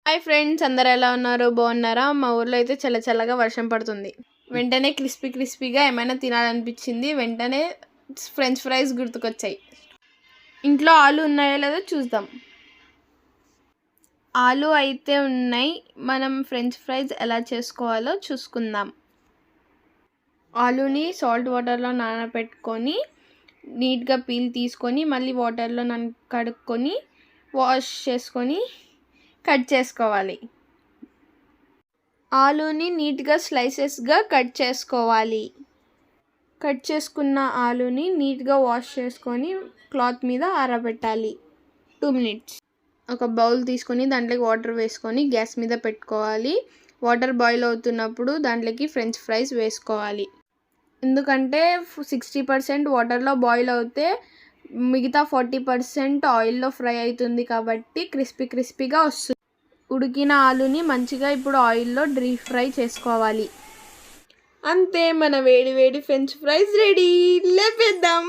Hi friends, అందరు ఎలా ఉన్నారు? బాగున్నారా? మా ఊర్లో అయితే చల్లగా వర్షం పడుతుంది. వెంటనే క్రిస్పీగా ఏమైనా తినాలనిపించింది. వెంటనే ఫ్రెంచ్ ఫ్రైస్ గుర్తుకొచ్చాయి. ఇంట్లో ఆలు ఉన్నాయో లేదో చూద్దాం. ఆలు అయితే ఉన్నాయి. మనం ఫ్రెంచ్ ఫ్రైస్ ఎలా చేసుకోవాలో చూసుకుందాం. ఆలుని సాల్ట్ వాటర్లో నానబెట్టుకొని నీట్గా పీల్ తీసుకొని మళ్ళీ వాటర్లో కడుక్కొని వాష్ చేసుకొని కట్ చేసుకోవాలి. ఆలుని నీట్గా స్లైసెస్గా కట్ చేసుకోవాలి. కట్ చేసుకున్న ఆలుని నీట్గా వాష్ చేసుకొని క్లాత్ మీద ఆరబెట్టాలి 2 minutes. ఒక బౌల్ తీసుకొని దాంట్లోకి వాటర్ వేసుకొని గ్యాస్ మీద పెట్టుకోవాలి. వాటర్ బాయిల్ అవుతున్నప్పుడు దాంట్లోకి ఫ్రెంచ్ ఫ్రైస్ వేసుకోవాలి. ఎందుకంటే 60% వాటర్లో బాయిల్ అవుతే మిగతా 40% ఆయిల్లో ఫ్రై అవుతుంది కాబట్టి క్రిస్పీగా వస్తుంది. ఉడికిన ఆలుని మంచిగా ఇప్పుడు ఆయిల్లో డీప్ ఫ్రై చేసుకోవాలి. అంతే, మన వేడి ఫ్రెంచ్ ఫ్రైస్ రెడీ. లేపేద్దాం.